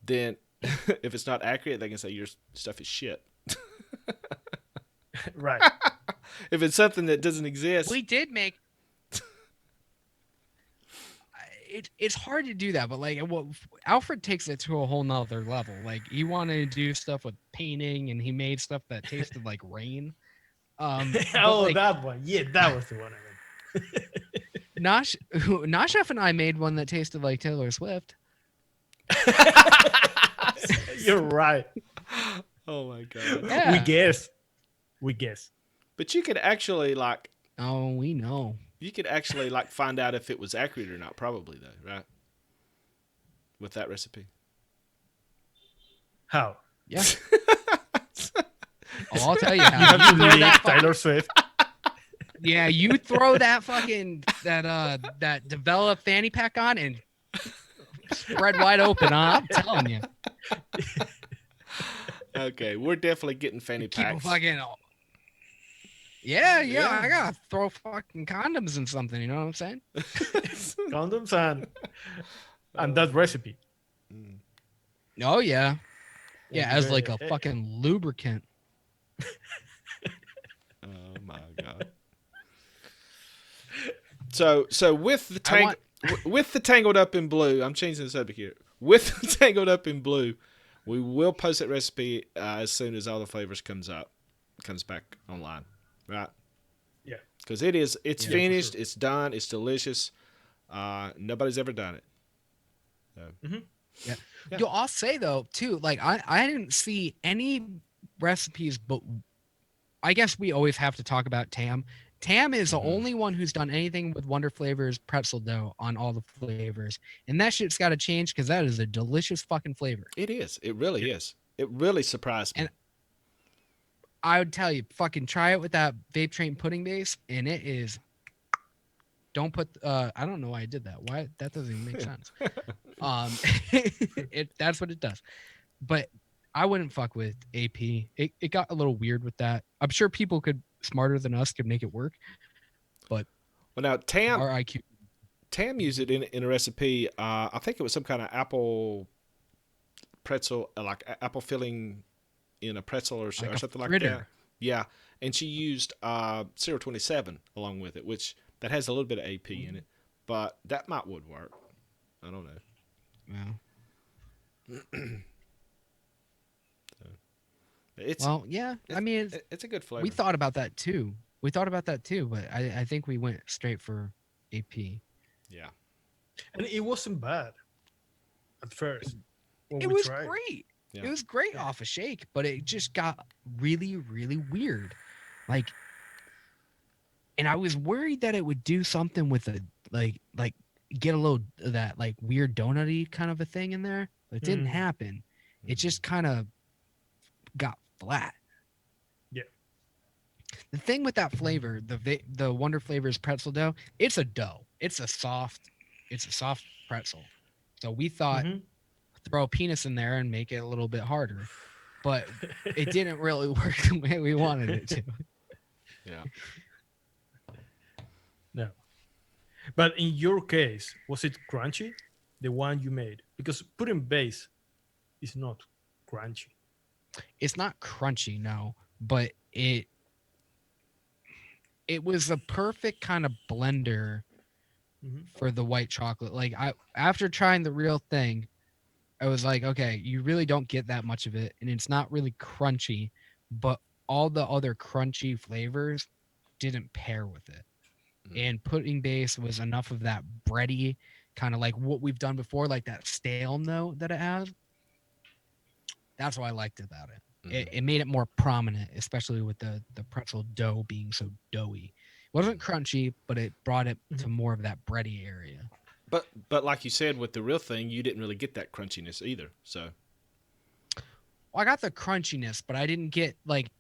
then if it's not accurate, they can say your stuff is shit. Right. If it's something that doesn't exist, we did make it's hard to do that, but like Alfred takes it to a whole nother level. Like he wanted to do stuff with painting, and he made stuff that tasted like rain. But Oh, like that one. Yeah, that was the one I meant. Nashef and I made one that tasted like Taylor Swift. You're right. oh my god! Yeah. We guess. We guess. But you could actually Oh, we know. find out if it was accurate or not. Probably though, right? With that recipe. How? Yeah. Oh, I'll tell you You how. have to throw mimic that Taylor Swift. Yeah, you throw that fucking that develop fanny pack on and spread wide open. I'm telling you. Okay, we're definitely getting fanny Keep a packs. fucking. Yeah, Yeah. I gotta throw fucking condoms in something. You know what I'm saying? Condoms and that recipe. Oh yeah, yeah, as like a Hey. fucking lubricant. Oh my god. So with the with the tangled up in blue, I'm changing the subject here. With the tangled up in blue, we will post that recipe as soon as all the flavors comes back online, right? Yeah. Because it's Yeah, finished, sure. it's done, it's delicious. Nobody's ever done it. So. Mm-hmm. Yeah. Yeah. Yo, I'll say though too, like I didn't see any recipes, but I guess we always have to talk about Tam. Tam is the only one who's done anything with Wonder Flavors pretzel dough on all the flavors, and that shit's got to change because that is a delicious fucking flavor. It is. It really is. It really surprised me. And I would tell you, fucking try it with that vape train pudding base, and it is. Don't put. I don't know why I did that. Why that doesn't even make sense. That's what it does. But I wouldn't fuck with AP. It got a little weird with that. I'm sure people smarter than us could make it work, but Well, now our IQ. Tam used it in a recipe. I think it was some kind of apple pretzel, like apple filling in a pretzel or Like a something like fritter. that. Yeah, and she used 027 along with it, which that has a little bit of AP in it, but that would work. I don't know. Yeah. It's Well, yeah. I mean, it's a good flavor. we thought about that too. But I think we went straight for AP. Yeah. And it wasn't bad at first. When It we was tried. great. Yeah. It was great off a shake, but it just got really, really weird. Like, and I was worried that it would do something with like get a little of that like weird donutty kind of a thing in there. But it didn't happen. It just kind of got flat. Yeah. The thing with that flavor, the Wonder Flavors pretzel dough, it's a dough. It's a soft pretzel. So we thought throw a penis in there and make it a little bit harder, but it didn't really work the way we wanted it to. Yeah. No. But in your case, was it crunchy? The one you made? Because pudding base is not crunchy. It's not crunchy, no, but it was a perfect kind of blender Hmm. for the white chocolate. Like I after trying the real thing, I was like, okay, you really don't get that much of it, and it's not really crunchy, but all the other crunchy flavors didn't pair with it. Mm. And pudding base was enough of that bready kind of like what we've done before, like that stale note that it has. That's what I liked about it. Mhm. It made it more prominent, especially with the pretzel dough being so doughy. It wasn't crunchy, but it brought it Hmm. to more of that bready area. But like you said, with the real thing, you didn't really get that crunchiness either. So Well, I got the crunchiness, but I didn't get like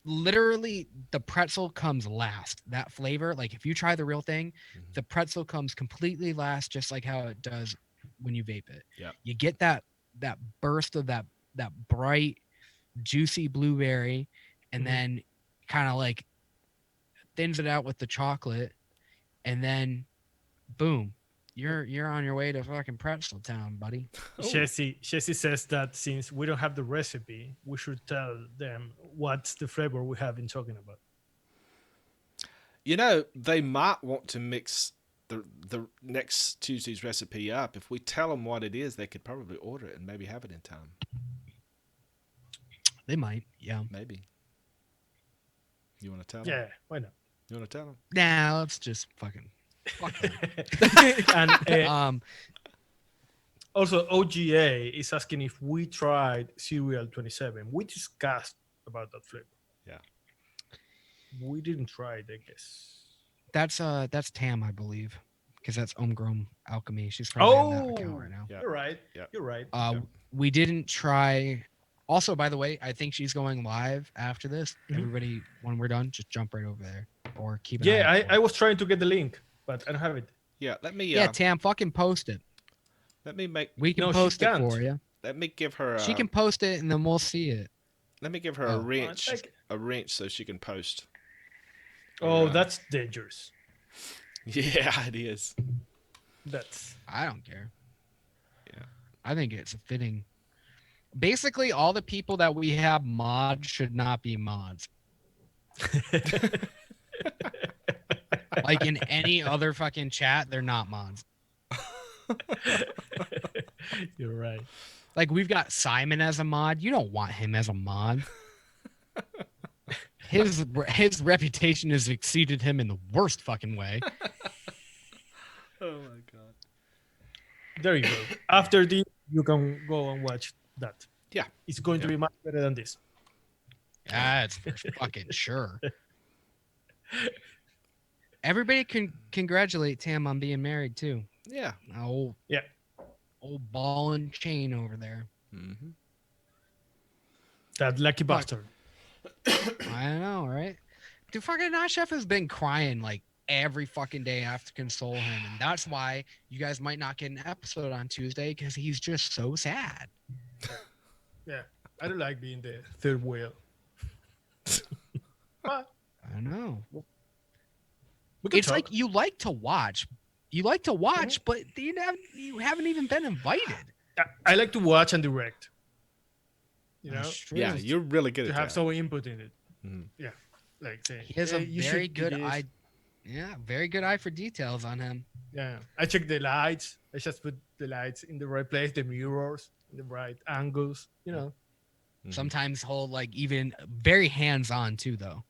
literally the pretzel comes last. That flavor, like if you try the real thing, Mhm. the pretzel comes completely last, just like how it does when you vape it. yeah, You get that burst of that bright, juicy blueberry, and Hmm. then kind of like thins it out with the chocolate, and then boom, you're on your way to fucking pretzel town, buddy. oh, Jesse says that since we don't have the recipe, we should tell them what's the flavor we have been talking about. they might want to mix the next Tuesday's recipe up. If we tell them what it is, they could probably order it and maybe have it in time. They might, yeah. Maybe you want to tell them? Yeah, why not? You want to tell them? Nah, let's just fucking fuck them. And um, also, OGA is asking if we tried Cereal 27. We discussed about that flavor. Yeah. We didn't try it, I guess. that's Tam, I believe, because that's homegrown alchemy. She's probably on that account Oh, right now. Yeah. you're right. Yeah. You're right. Uh, Yep. we didn't try. Also, by the way, I think she's going live after this. Mhm. Everybody, when we're done, just jump right over there or keep an eye Yeah, out for I it. was trying to get the link, but I don't have it. Yeah. Yeah, Tam, fucking post it. Let me make We can No, she post it can't. for you. let me give her She can post it, and then we'll see it. let me give her Oh. a wrench so she can post. Oh, Or, that's dangerous. yeah, it is. That's I don't care. Yeah. I think it's a fitting. Basically, all the people that we have mods should not be mods. Like in any other fucking chat, they're not mods. you're right. Like we've got Simon as a mod. You don't want him as a mod. His reputation has exceeded him in the worst fucking way. Oh my god. There you go. After this, you can go and watch that. Yeah. It's going to Yeah. be much better than this. That's for fucking sure. Everybody can congratulate Tam on being married too. Yeah. Old Yeah. old ball and chain over there. Mm-hmm. That lucky Fuck. bastard. I know, right? Dude, fucking Not Chef has been crying like every fucking day I have to console him, and that's why you guys might not get an episode on Tuesday because he's just so sad. Yeah. I don't like being the third wheel. But I know. we can It's talk. like you like to watch. You like to watch, but you haven't even been invited. I like to watch and direct. You know, That's true. Yeah, you're really good to at have that. some input in it. Mhm. Yeah. Like saying, He has a "Hey, you very should do good this." eye. Yeah, very good eye for details on him. Yeah. I check the lights. I just put the lights in the right place, the mirrors, in the right angles, you know. Mhm. Sometimes he'll like even very hands on too, though.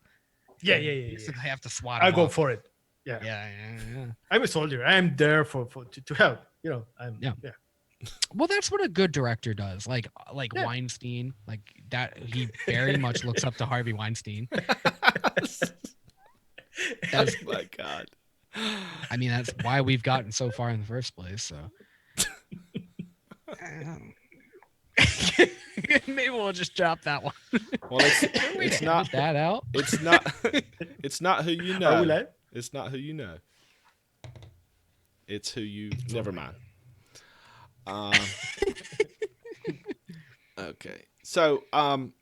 Yeah. You basically have to swat. I him go off. for it. Yeah. Yeah. I'm a soldier. I'm there to help. You know, Yeah. yeah. Well, that's what a good director does. Like Yeah. Weinstein, like that. He very much looks up to Harvey Weinstein. Oh my god. I mean, that's why we've gotten so far in the first place. So maybe we'll just drop that one. Well, it's not Edit that out. it's not it's not who you Are we know. live? It's not who you know. It's who you. Never mind. Okay. So, kind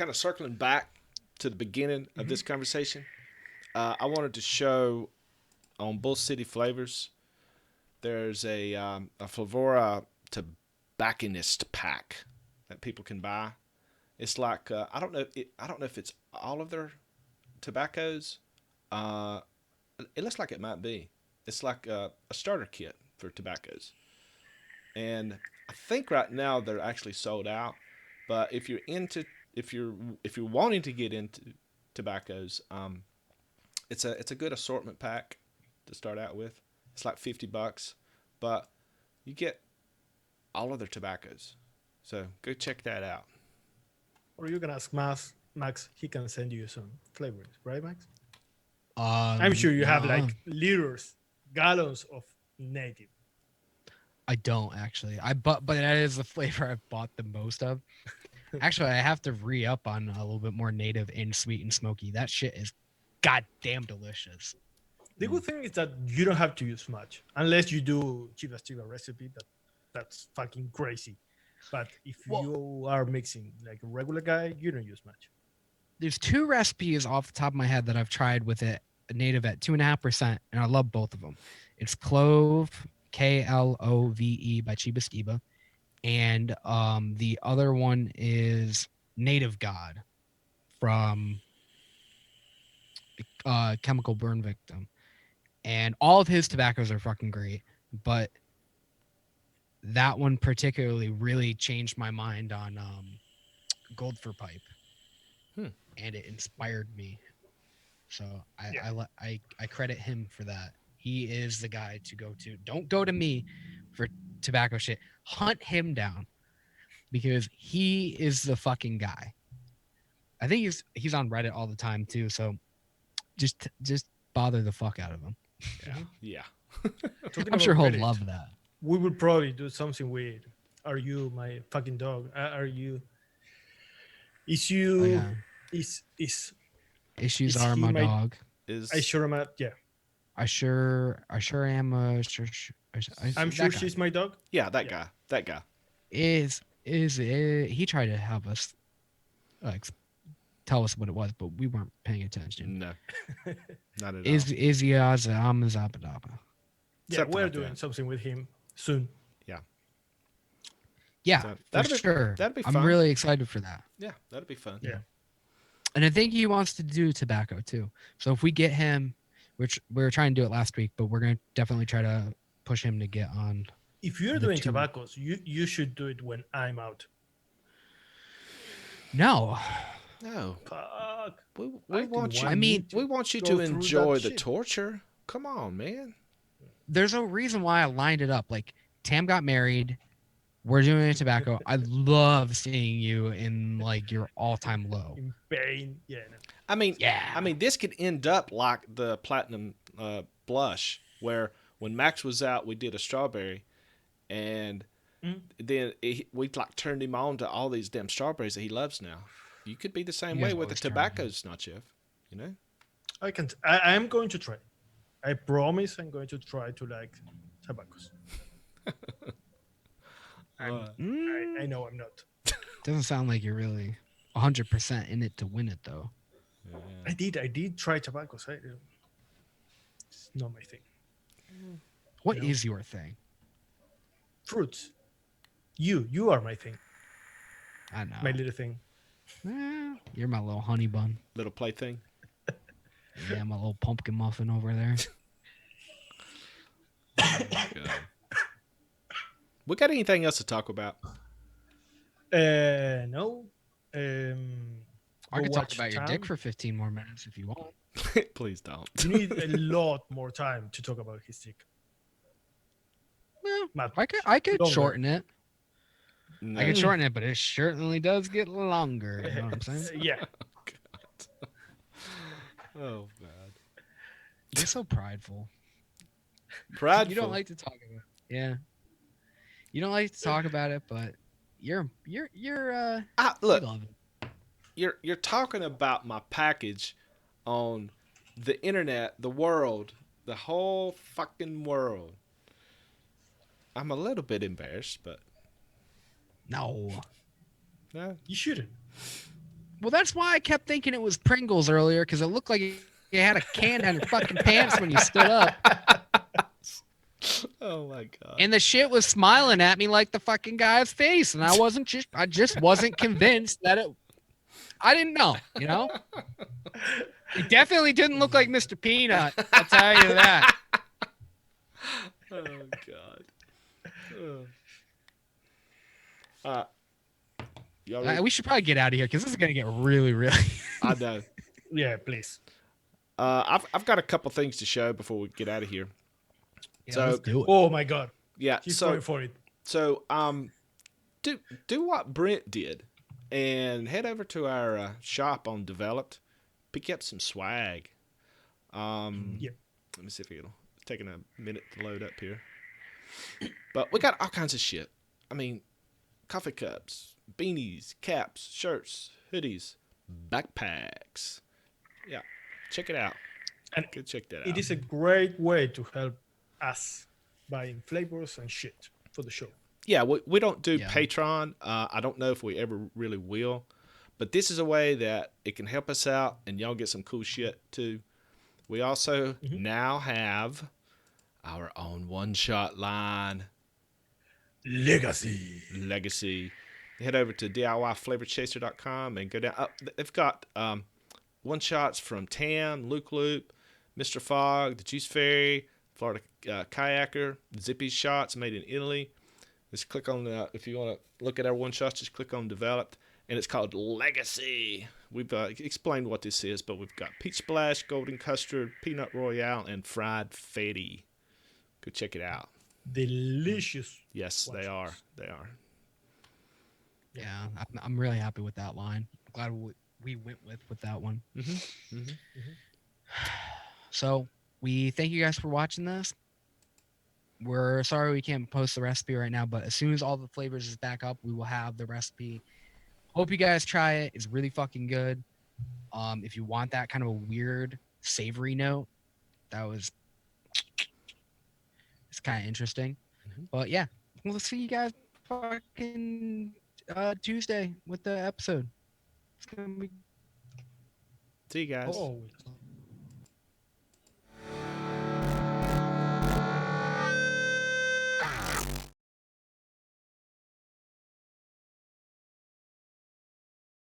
of circling back to the beginning of this conversation, I wanted to show on Bull City Flavors. There's a Flavora tobacconist pack that people can buy. It's like I don't know. I don't know if it's all of their tobaccos. Uh, it looks like it might be. It's like a starter kit for tobaccos, and I think right now they're actually sold out. But if you're if you're wanting to get into tobaccos, it's a good assortment pack to start out with. It's like $50, but you get all of their tobaccos. So go check that out. Or you can ask Max. He can send you some flavors, right, Max? Um, I'm sure you have no, like liters, gallons of native. I don't actually. But that is the flavor I've bought the most of. Actually, I have to re up on a little bit more native and sweet and smoky. That shit is goddamn delicious. The good thing is that you don't have to use much unless you do Chivas Chiva recipe. That's fucking crazy. But if Well- you are mixing like a regular guy, you don't use much. There's two recipes off the top of my head that I've tried with it native at 2.5%, and I love both of them. It's Clove, Klove by Chiba Skiba, and the other one is Native God from Chemical Burn Victim. And all of his tobaccos are fucking great, but that one particularly really changed my mind on Gold for Pipe, and it inspired me. So I credit him for that. He is the guy to go to. Don't go to me for tobacco shit. Hunt him down because he is the fucking guy. I think he's on Reddit all the time too. So just bother the fuck out of him. Yeah. Talking I'm sure about he'll Reddit, love that. we will probably do something weird. Are you my fucking dog? Are you? Is you? Oh, yeah. Is Issues is are he my my- dog. I sure am? Yeah, I sure am a I'm that sure guy she's my dog. Yeah, that Yeah. guy. That guy. is he tried to have us like tell us what it was, but we weren't paying attention. No. Not at Is all. Amazabadaba. Yeah, Something we're like doing that. something with him soon. Yeah, So, for that'd be- sure. that'd be I'm fun. really excited for that. Yeah, that'd be fun. Yeah. And I think he wants to do tobacco too. So if we get him, which we were trying to do it last week, but we're gonna definitely try to push him to get on. If you're The doing two. tobaccos, you should do it when I'm out. No, No. Fuck. We I want didn't you. I mean, We want you go to through enjoy that the shit. torture. Come on, man. there's a reason why I lined it up. Like Tam got married. We're doing tobacco. I love seeing you in like your all-time low. In pain. Yeah. No. I mean, Yeah. this could end up like the platinum blush, where when Max was out, we did a strawberry, and then we like turned him on to all these damn strawberries that he loves now. You could be the same You way guys with the always turn tobaccos, not Chef. You know? I can. I am going to try. I promise I'm going to try to like tobaccos. I know I'm not. Doesn't sound like you're really 100% in it to win it though. I did try tobaccos. It's not my thing. What You know? is your thing? Fruits. You are my thing. I know. My little thing. You're my little honey bun. Little plaything. Yeah, my little pumpkin muffin over there. God. We got anything else to talk about? No. I go could talk watch about your Tam. dick for 15 more minutes if you want. Please don't. You need a lot more time to talk about his dick. Well, Matt, I could longer. shorten it. No. I could shorten it, but it certainly does get longer. You know what I'm saying? Yeah. Oh God. You're so prideful. Prideful. You don't like to talk about it. Yeah. You don't like to talk about it, but you're Look, you love it. you're talking about my package on the internet, the world, the whole fucking world. I'm a little bit embarrassed, but No. no. You shouldn't. Well, that's why I kept thinking it was Pringles earlier, because it looked like you had a can down your fucking pants when you stood up. Oh my god. And the shit was smiling at me like the fucking guy's face, and I just wasn't convinced that it. I didn't know, you know. It definitely didn't look like Mr. Peanut. I'll tell you that. Oh god. Oh. Uh, y'all ready? We should probably get out of here because this is gonna get really, really. I know. Yeah, please. I've got a couple things to show before we get out of here. Yeah, So- let's do it. Oh my god. Yeah. He's So going for it. So, do what Brent did, and head over to our shop on Developed, pick up some swag. Yeah. Let me see if it'll. It's taking a minute to load up here, but we got all kinds of shit. I mean, coffee cups, beanies, caps, shirts, hoodies, backpacks. Yeah, check it out. And Go check that out. It is a great way to help us buying flavors and shit for the show. Yeah, we don't do Yeah. Patreon. I don't know if we ever really will, but this is a way that it can help us out, and y'all get some cool shit too. We also now have our own one-shot line, Legacy. Head over to DIYFlavorChaser.com and go down. They've got one-shots from Tam, Luke Loop, Mr. Fogg, the Juice Fairy, Florida Kayaker, Zippy Shots made in Italy. Just click on if you want to look at our one-shots, just click on Developed, and it's called Legacy. We've explained what this is, but we've got Peach Splash, Golden Custard, Peanut Royale, and Fried Fatty. Go check it out. Delicious. Yes, they are. They are. Yeah, I'm really happy with that line. Glad we went with that one. So we thank you guys for watching this. We're sorry we can't post the recipe right now, but as soon as all the flavors is back up, we will have the recipe. Hope you guys try it. It's really fucking good. If you want that kind of a weird savory note, it's kind of interesting. But yeah, we'll see you guys fucking Tuesday with the episode. It's gonna be See you guys. Oh.